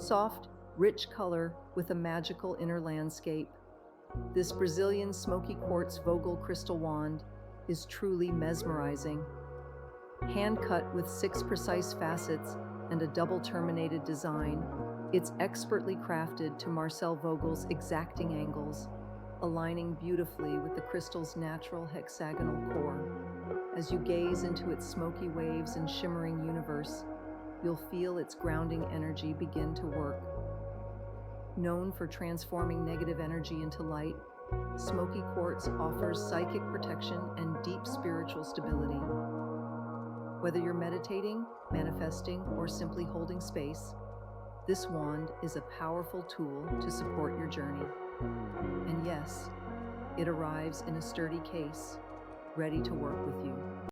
soft, rich color with a magical inner landscape. This Brazilian smoky quartz Vogel crystal wand is truly mesmerizing. Hand-cut with 6 precise facets and a double-terminated design, it's expertly crafted to Marcel Vogel's exacting angles, aligning beautifully with the crystal's natural hexagonal core. As you gaze into its smoky waves and shimmering universe, you'll feel its grounding energy begin to work. Known for transforming negative energy into light, smoky quartz offers psychic protection and deep spiritual stability. Whether you're meditating, manifesting, or simply holding space, this wand is a powerful tool to support your journey. And yes, it arrives in a sturdy case, ready to work with you.